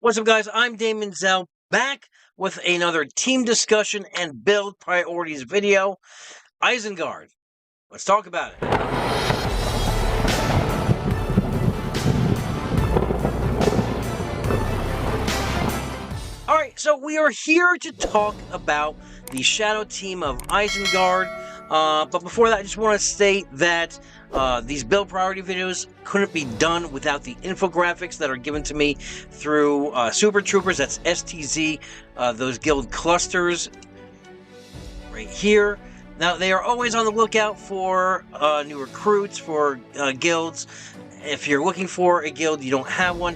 What's up, guys? I'm Daemonxel, back with another team discussion and build priorities video. Isenguard. Let's talk about it. Alright, so we are here to talk about the Shadow team of Isenguard. But before that, I just want to state that these build priority videos couldn't be done without the infographics that are given to me through Super Troopers. That's STZ, those guild clusters right here. Now, they are always on the lookout for new recruits, for guilds. If you're looking for a guild, you don't have one,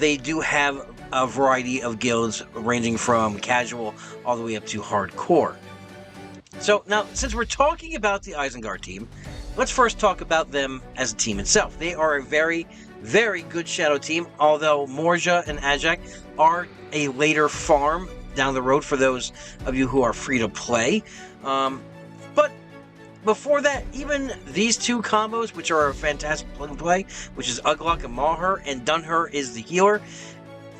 they do have a variety of guilds ranging from casual all the way up to hardcore. So now, since we're talking about the Isenguard team, let's first talk about them as a team itself. They are a very, very good Shadow team, although Morja and Ajak are a later farm down the road for those of you who are free to play. But before that, even these two combos, which are a fantastic plug and play, which is Uglok and Malher, and Dunher is the healer,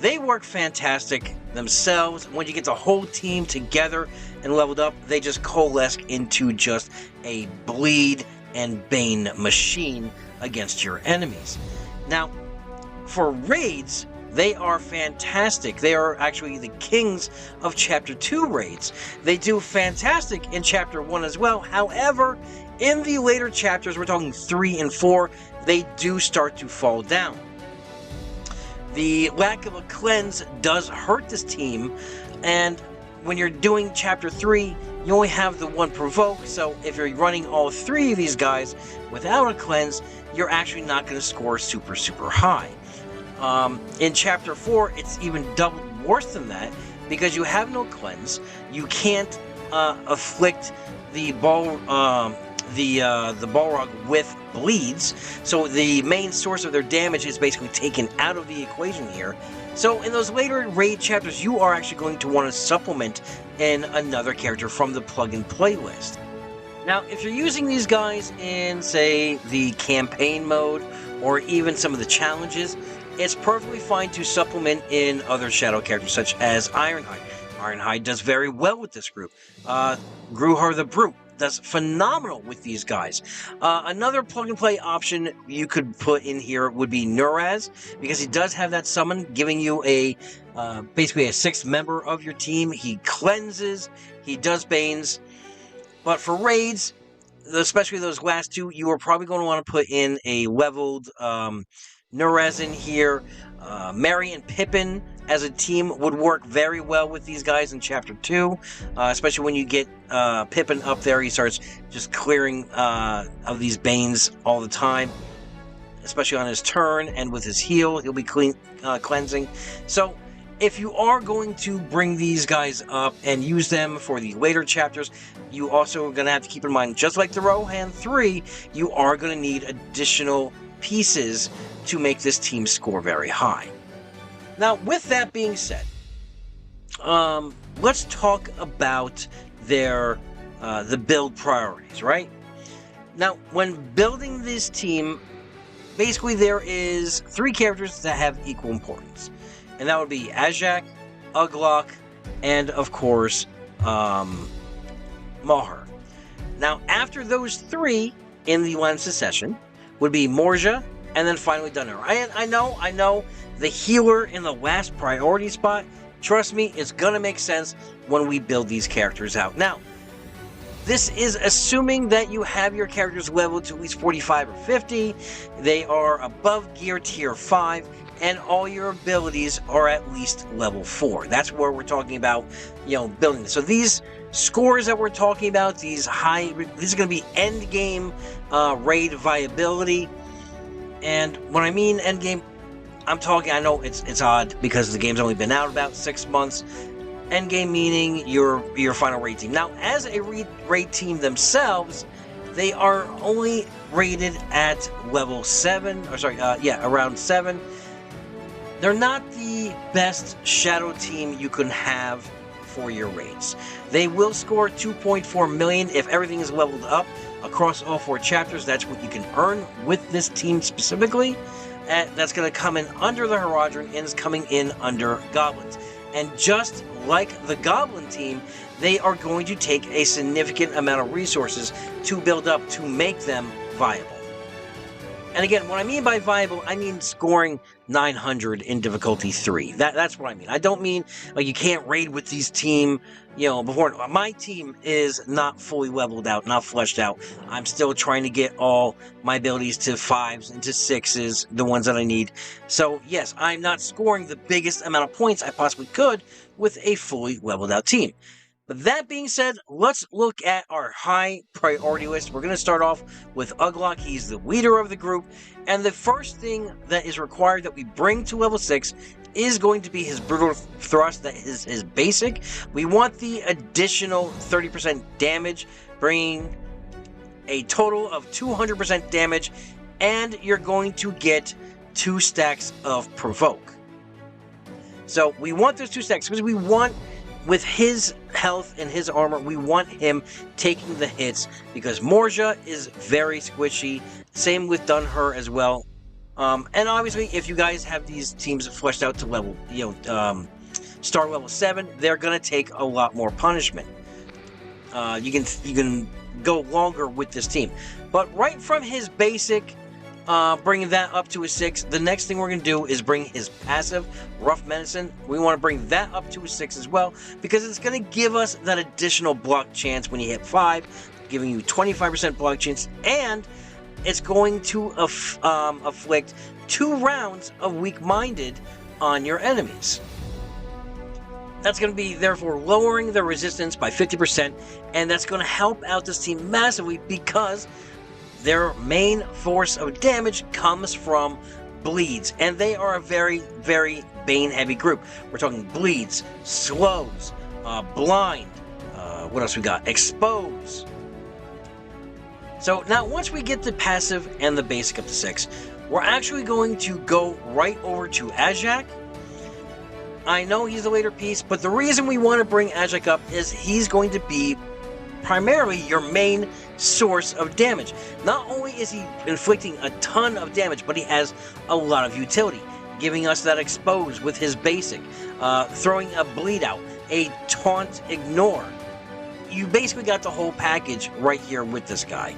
they work fantastic themselves. When you get the whole team together and leveled up, they just coalesce into just a bleed and bane machine against your enemies. Now, for raids, they are fantastic. They are actually the kings of Chapter 2 raids. They do fantastic in Chapter 1 as well. However, in the later chapters, we're talking 3 and 4, they do start to fall down. The lack of a cleanse does hurt this team, and when you're doing Chapter 3, you only have the one provoke, so if you're running all 3 of these guys without a cleanse, you're actually not going to score super high. In Chapter 4, it's even double worse than that, because you have no cleanse, you can't afflict the Balrog with bleeds, so the main source of their damage is basically taken out of the equation here. So in those later raid chapters, you are actually going to want to supplement in another character from the plug-and play list. Now, if you're using these guys in, say, the campaign mode, or even some of the challenges, it's perfectly fine to supplement in other Shadow characters, such as Ironhide. Ironhide does very well with this group. Gruhar the Brute does phenomenal with these guys. Another plug-and-play option you could put in here would be Nuraz, because he does have that summon, giving you a basically a 6th member of your team. He cleanses, he does banes, but for raids, especially those last 2, you are probably going to want to put in a leveled Nuraz in here. Merry and Pippin as a team would work very well with these guys in Chapter 2, especially when you get Pippin up there. He starts just clearing of these banes all the time, especially on his turn, and with his heal, he'll be cleansing. So if you are going to bring these guys up and use them for the later chapters, you also are going to have to keep in mind, just like the Rohan 3, you are going to need additional pieces to make this team score very high. Now, with that being said, let's talk about their the build priorities, right? Now, when building this team, basically there is 3 characters that have equal importance, and that would be Ajak, Uglok, and of course, Malher. Now, after those 3 in the line of succession would be Morja, and then finally Dunher. I know, the healer in the last priority spot, trust me, it's gonna make sense when we build these characters out. Now, this is assuming that you have your characters leveled to at least 45 or 50, they are above gear tier 5, and all your abilities are at least level 4. That's where we're talking about, building this. So these scores that we're talking about, these are gonna be end game raid viability. And when I mean end game, I know it's odd because the game's only been out about 6 months. End game meaning your final raid team. Now, as a raid team themselves, they are only rated at level 7, around 7. They're not the best Shadow team you can have for your raids. They will score 2.4 million if everything is leveled up across all 4 chapters. That's what you can earn with this team specifically. that's going to come in under the Haradrim and is coming in under Goblins. And just like the Goblin team, they are going to take a significant amount of resources to build up to make them viable. And again, what I mean by viable, I mean scoring 900 in difficulty 3. That's what I mean. I don't mean like you can't raid with these team, before. My team is not fully leveled out, not fleshed out. I'm still trying to get all my abilities to 5s and to 6s, the ones that I need. So yes, I'm not scoring the biggest amount of points I possibly could with a fully leveled out team. But that being said, let's look at our high priority list. We're going to start off with Uglok. He's the leader of the group. And the first thing that is required that we bring to level 6 is going to be his Brutal Thrust. That is his basic. We want the additional 30% damage, bringing a total of 200% damage. And you're going to get 2 stacks of Provoke. So we want those 2 stacks because we want... With his health and his armor, we want him taking the hits because Morja is very squishy. Same with Dunher as well. And obviously, if you guys have these teams fleshed out to level, star level 7, they're gonna take a lot more punishment. You can go longer with this team, but right from his basic. Bringing that up to a 6. The next thing we're going to do is bring his passive, Rough Medicine. We want to bring that up to a 6 as well, because it's going to give us that additional block chance when you hit 5, giving you 25% block chance, and it's going to afflict 2 rounds of weak-minded on your enemies. That's going to be, therefore, lowering the resistance by 50%, and that's going to help out this team massively because their main force of damage comes from bleeds, and they are a very, very bane-heavy group. We're talking bleeds, slows, blind, what else we got? Expose. So now once we get the passive and the basic up to 6, we're actually going to go right over to Ajak. I know he's the later piece, but the reason we want to bring Ajak up is he's going to be primarily your main source of damage. Not only is he inflicting a ton of damage, but he has a lot of utility, giving us that expose with his basic, throwing a bleed out, a taunt ignore. You basically got the whole package right here with this guy.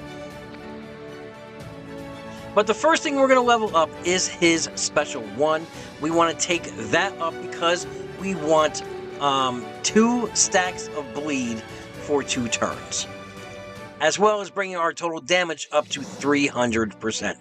But the first thing we're going to level up is his special 1. We want to take that up because we want 2 stacks of bleed for 2 turns, as well as bringing our total damage up to 300%.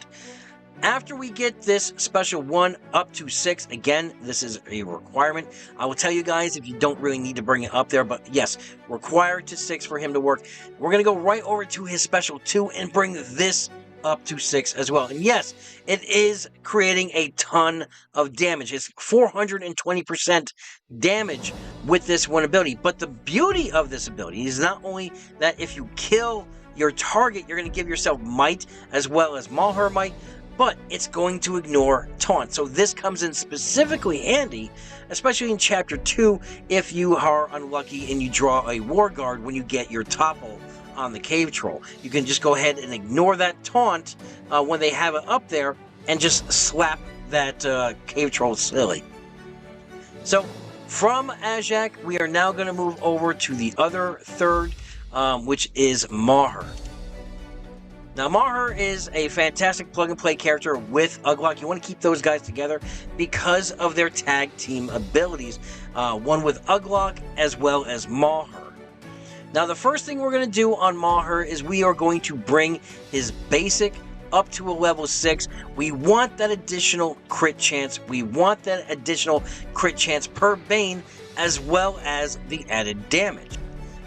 After we get this special 1 up to 6, again, this is a requirement. I will tell you guys if you don't really need to bring it up there, but yes, required to 6 for him to work. We're going to go right over to his special 2 and bring this up to 6 as well. And yes, it is creating a ton of damage. It's 420% damage with this one ability. But the beauty of this ability is not only that if you kill your target, you're going to give yourself might as well as Malheur might, but it's going to ignore taunt. So this comes in specifically handy, especially in Chapter 2, if you are unlucky and you draw a War Guard when you get your topple on the cave troll. You can just go ahead and ignore that taunt when they have it up there and just slap that cave troll silly. So from Ajak, we are now going to move over to the other third, which is Malheur. Now, Malheur is a fantastic plug-and-play character with Uglok. You want to keep those guys together because of their tag team abilities. One with Uglok as well as Malheur. Now, the first thing we're going to do on Malheur is we are going to bring his basic up to a level 6. We want that additional crit chance. We want that additional crit chance per Bane, as well as the added damage,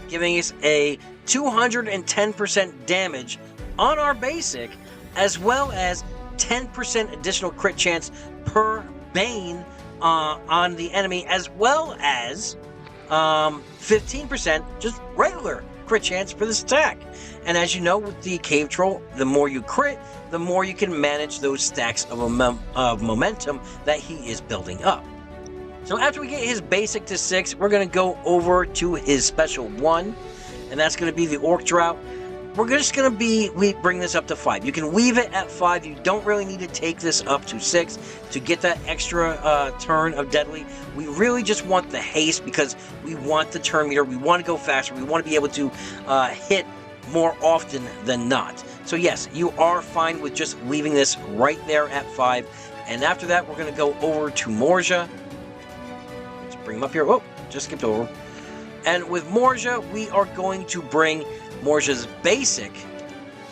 giving us a 210% damage on our basic, as well as 10% additional crit chance per Bane on the enemy, as well as 15% just regular crit chance for this attack. And as you know, with the cave troll, the more you crit, the more you can manage those stacks of momentum that he is building up. So after we get his basic to 6, we're going to go over to his special 1, and that's going to be the Orc Drought. we're just going to we bring this up to 5. You can weave it at 5. You don't really need to take this up to 6 to get that extra turn of deadly. We really just want the haste because we want the turn meter. We want to go faster. We want to be able to hit more often than not. So yes, you are fine with just leaving this right there at 5. And after that, we're going to go over to Morja. Let's bring him up here. Oh, just skipped over. And with Morja, we are going to bring Morja's basic,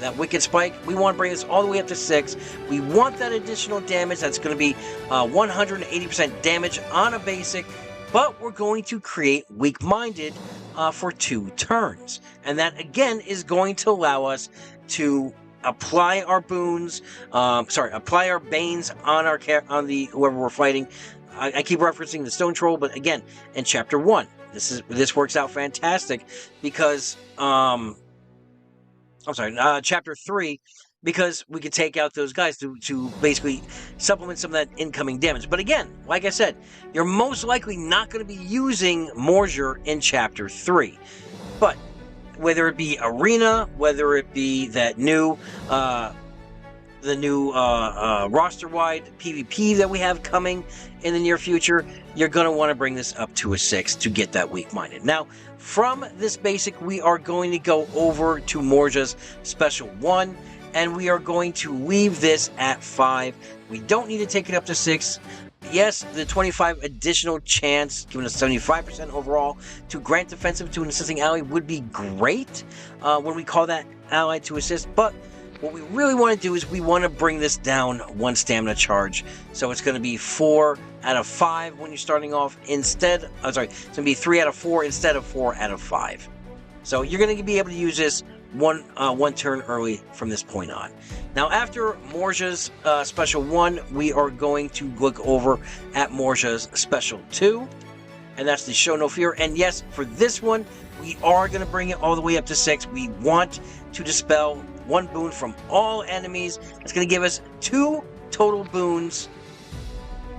that Wicked Spike. We want to bring this all the way up to 6. We want that additional damage. That's going to be 180% damage on a basic, but we're going to create Weak-Minded for 2 turns. And that, again, is going to allow us to apply our boons, apply our banes on whoever we're fighting. I keep referencing the Stone Troll, but again, in Chapter 1, this works out fantastic because, Chapter 3, because we could take out those guys to basically supplement some of that incoming damage. But again, like I said, you're most likely not going to be using Morja in Chapter 3. But whether it be Arena, whether it be that new, the new roster-wide PvP that we have coming in the near future, you're going to want to bring this up to a 6 to get that Weak-Minded. Now, from this basic, we are going to go over to Morja's Special 1, and we are going to leave this at 5. We don't need to take it up to 6. Yes, the 25 additional chance, giving us 75% overall, to grant defensive to an assisting ally would be great when we call that ally to assist, but what we really want to do is we want to bring this down 1 stamina charge. So it's going to be 4 out of 5 when you're starting off instead. It's going to be 3 out of 4 instead of 4 out of 5. So you're going to be able to use this one turn early from this point on. Now, after Morja's Special 1, we are going to look over at Morja's Special 2, and that's the Show No Fear. And yes, for this one, we are going to bring it all the way up to 6. We want to dispel 1 boon from all enemies. It's going to give us 2 total boons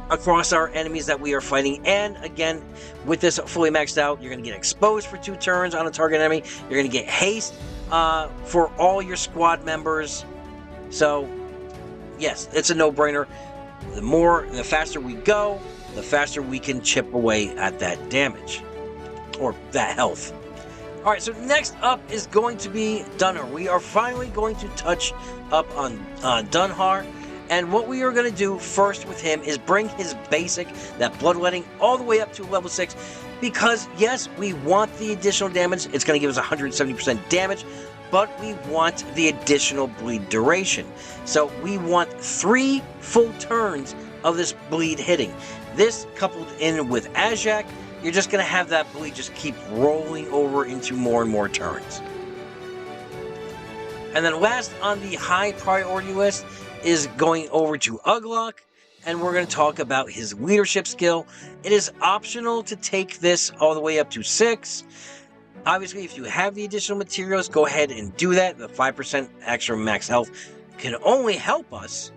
across our enemies that we are fighting. And again, with this fully maxed out, you're going to get exposed for 2 turns on a target enemy. You're going to get haste for all your squad members. So yes, it's a no-brainer. The faster we go, the faster we can chip away at that damage or that health. Alright, so next up is going to be Dunhar. We are finally going to touch up on Dunhar. And what we are going to do first with him is bring his basic, that Bloodletting, all the way up to level 6. Because, yes, we want the additional damage. It's going to give us 170% damage. But we want the additional bleed duration. So we want 3 full turns of this bleed hitting. This coupled in with Ajak, you're just going to have that bleed just keep rolling over into more and more turns. And then last on the high priority list is going over to Uglok, and we're going to talk about his leadership skill. It is optional to take this all the way up to 6. Obviously, if you have the additional materials, go ahead and do that. The 5% extra max health can only help us,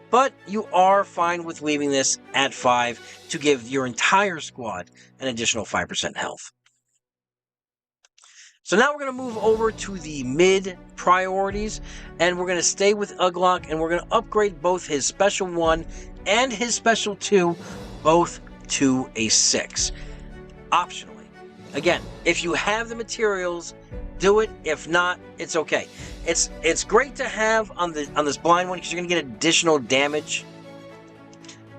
but you are fine with leaving this at 5 to give your entire squad an additional 5% health. So now we're going to move over to the mid priorities, and we're going to stay with Uglok, and we're going to upgrade both his Special 1 and his Special 2, both to a 6. Optionally. Again, if you have the materials, do it. If not, it's okay. It's great to have on this blind one because you're going to get additional damage,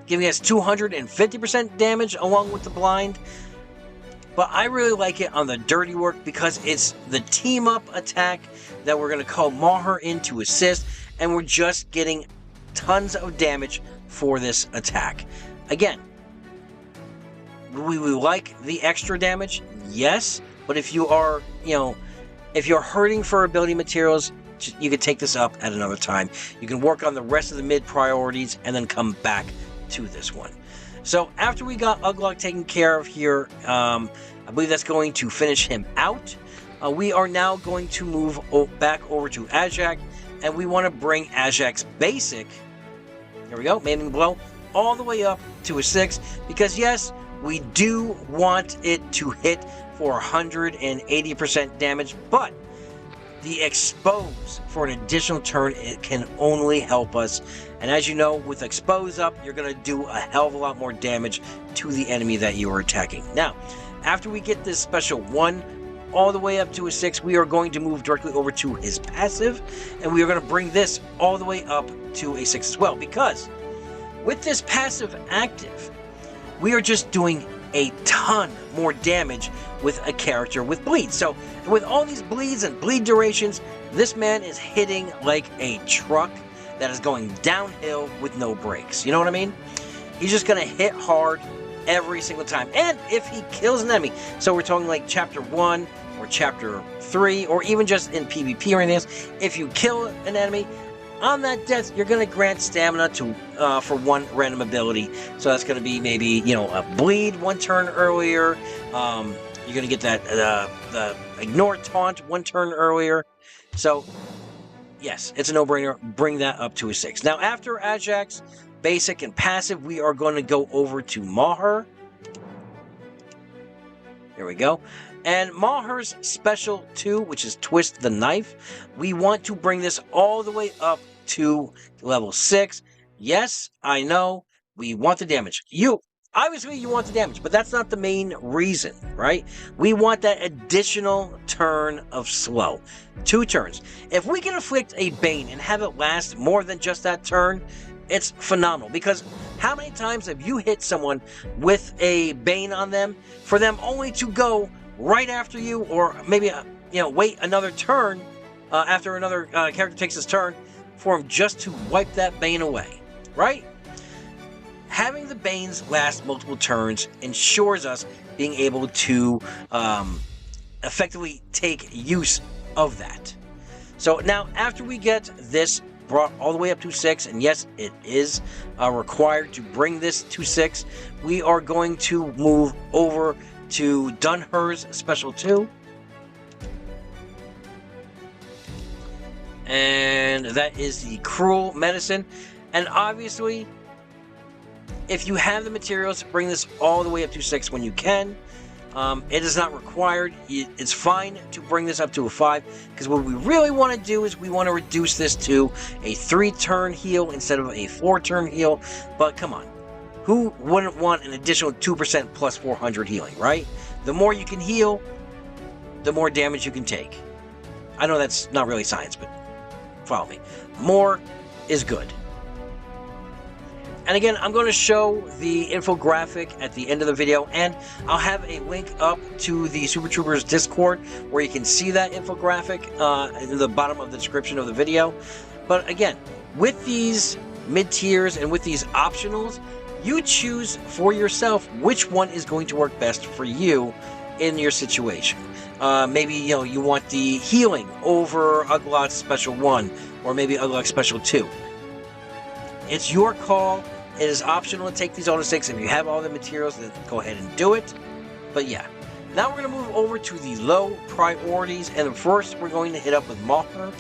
giving us 250% damage along with the blind. But I really like it on the dirty work because it's the team up attack that we're going to call Maher in to assist, and we're just getting tons of damage for this attack. Again, we like the extra damage, yes, but if you are, if you're hurting for ability materials, you can take this up at another time. You can work on the rest of the mid priorities and then come back to this one. So after we got Uglok taken care of here, I believe that's going to finish him out. We are now going to move back over to Ajak, and we want to bring Ajak's basic, here we go, Maiming Blow, all the way up to a 6, because yes, we do want it to hit for 180% damage, but the expose for an additional turn, it can only help us. And as you know, with expose up, you're going to do a hell of a lot more damage to the enemy that you are attacking. Now, after we get this special 1 all the way up to a 6, we are going to move directly over to his passive, and we are going to bring this all the way up to a 6 as well, because with this passive active, we are just doing a ton more damage with a character with bleed. So with all these bleeds and bleed durations, this man is hitting like a truck that is going downhill with no brakes. You know what I mean? He's just going to hit hard every single time. And if he kills an enemy, so we're talking like chapter 1 or chapter 3, or even just in PvP or anything else, if you kill an enemy, on that death, you're going to grant stamina to for 1 random ability. So that's going to be maybe, you know, a bleed 1 turn earlier. You're going to get that the ignore taunt 1 turn earlier. So yes, it's a no-brainer. Bring that up to a 6. Now after Ajax, basic and passive, we are going to go over to Maher. There we go. And Maher's special 2, which is Twist the Knife, we want to bring this all the way up to level 6. Yes, I know, we want the damage. Obviously you want the damage, but that's not the main reason, right? We want that additional turn of slow. 2 turns. If we can inflict a Bane and have it last more than just that turn, it's phenomenal. Because how many times have you hit someone with a Bane on them, for them only to go right after you, or maybe wait another turn after another character takes his turn, for him just to wipe that Bane away, right? Having the Banes last multiple turns ensures us being able to effectively take use of that. So now, after we get this brought all the way up to 6, and yes, it is required to bring this to 6, we are going to move over to Dunher's special 2. And that is the Cruel Medicine. And obviously, if you have the materials, bring this all the way up to 6 when you can. It is not required. It's fine to bring this up to a 5, because what we really want to do is we want to reduce this to a 3-turn heal instead of a 4-turn heal. But come on, who wouldn't want an additional 2% plus 400 healing, right? The more you can heal, the more damage you can take. I know that's not really science, but follow me. More is good. And again, I'm going to show the infographic at the end of the video, and I'll have a link up to the Super Troopers Discord where you can see that infographic in the bottom of the description of the video. But again, with these mid-tiers and with these optionals, you choose for yourself which one is going to work best for you in your situation. Maybe, you want the healing over Uglot's special 1, or maybe Uglot's special 2. It's your call. It is optional to take these all to 6. If you have all the materials, then go ahead and do it. But yeah. Now we're going to move over to the low priorities. And first, we're going to hit up with Maher.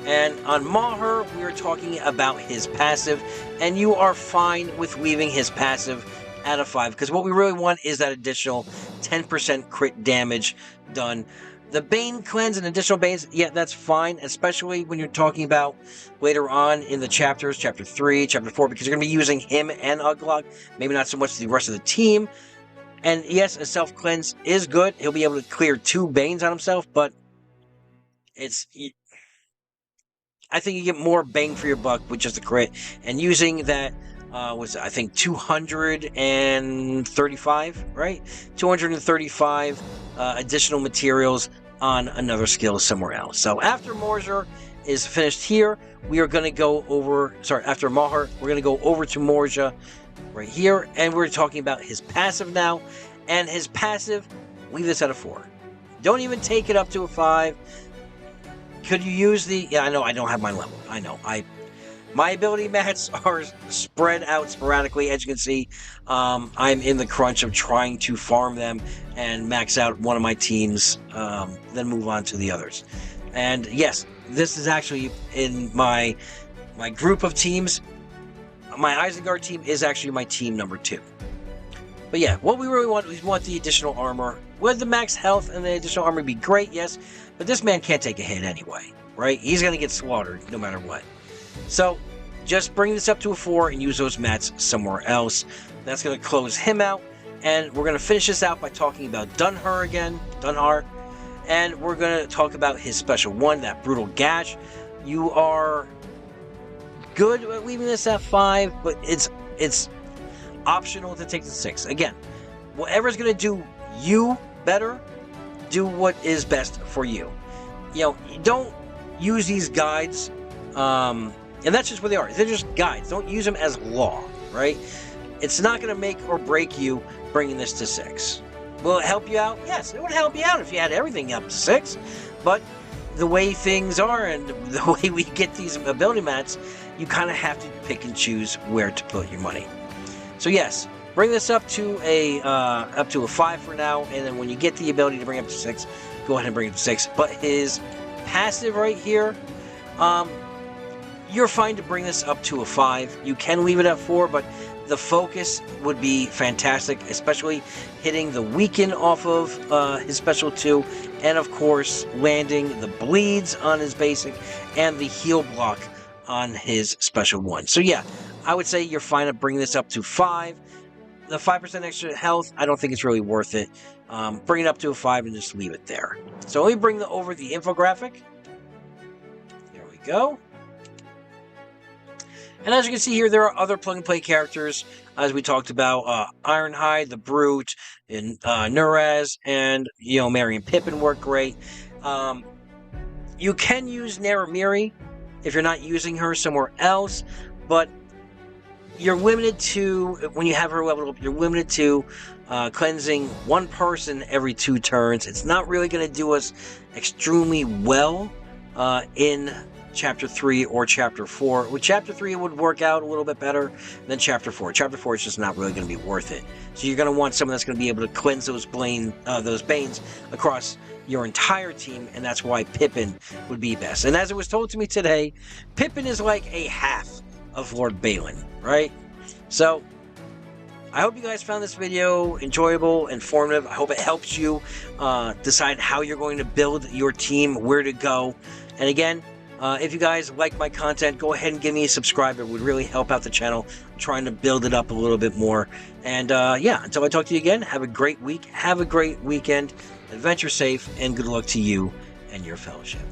And on Maher, we are talking about his passive. And you are fine with leaving his passive at a 5. Because what we really want is that additional 10% crit damage done. The Bane cleanse and additional Banes, yeah, that's fine, especially when you're talking about later on in the chapters, chapter 3, chapter 4, because you're going to be using him and Uglot, maybe not so much the rest of the team. And yes, a self-cleanse is good. He'll be able to clear 2 Banes on himself, but I think you get more bang for your buck with just a crit. And using that, I think 235, right? 235 additional materials on another skill somewhere else. So after Morjar is finished here, we are going to go over, after Maher, we're going to go over to Morja right here, and we're talking about his passive now. And his passive, leave this at a 4. Don't even take it up to a 5. Could you use the, yeah, I know I don't have mine leveled. I know, my ability mats are spread out sporadically. As you can see, I'm in the crunch of trying to farm them and max out one of my teams, then move on to the others. And yes, this is actually in my group of teams. My Isenguard team is actually my team number 2. But yeah, what we really want, we want the additional armor. Would the max health and the additional armor be great? Yes, but this man can't take a hit anyway, right? He's going to get slaughtered no matter what. So just bring this up to a 4 and use those mats somewhere else. That's going to close him out. And we're going to finish this out by talking about Dunhar again. Dunhar. And we're going to talk about his special one, that Brutal Gash. You are good at leaving this at 5, but it's optional to take the 6. Again, whatever's going to do you better, do what is best for you. You know, don't use these guides, and that's just what they are. They're just guides. Don't use them as law, right? It's not going to make or break you bringing this to 6. Will it help you out? Yes, it would help you out if you had everything up to 6, but the way things are and the way we get these ability mats, you kind of have to pick and choose where to put your money. So yes, bring this up to a 5 for now, and then when you get the ability to bring it up to 6, go ahead and bring it to 6. But his passive right here, you're fine to bring this up to a 5. You can leave it at 4, but the focus would be fantastic, especially hitting the weaken off of his special 2, and of course landing the bleeds on his basic and the heal block on his special 1. So yeah, I would say you're fine to bring this up to 5. The 5% extra health, I don't think it's really worth it. Bring it up to a 5 and just leave it there. So let me bring over the infographic. There we go. And as you can see here, there are other plug-and-play characters, as we talked about. Ironhide, the Brute, and Nuraz, and, you know, Merry and Pippin work great. You can use Naramiri if you're not using her somewhere else, but you're limited to, when you have her leveled up, you're limited to cleansing one person every 2 turns. It's not really going to do us extremely well in Chapter 3 or Chapter 4. With Chapter 3, it would work out a little bit better than Chapter 4. Chapter 4 is just not really going to be worth it. So you're going to want someone that's going to be able to cleanse those Banes across your entire team, and that's why Pippin would be best. And as it was told to me today, Pippin is like a half of Lord Balin, right? So I hope you guys found this video enjoyable, informative. I hope it helps you decide how you're going to build your team, where to go. And again, if you guys like my content, go ahead and give me a subscribe. It would really help out the channel. I'm trying to build it up a little bit more. And yeah, until I talk to you again, have a great week. Have a great weekend. Adventure safe, and good luck to you and your fellowship.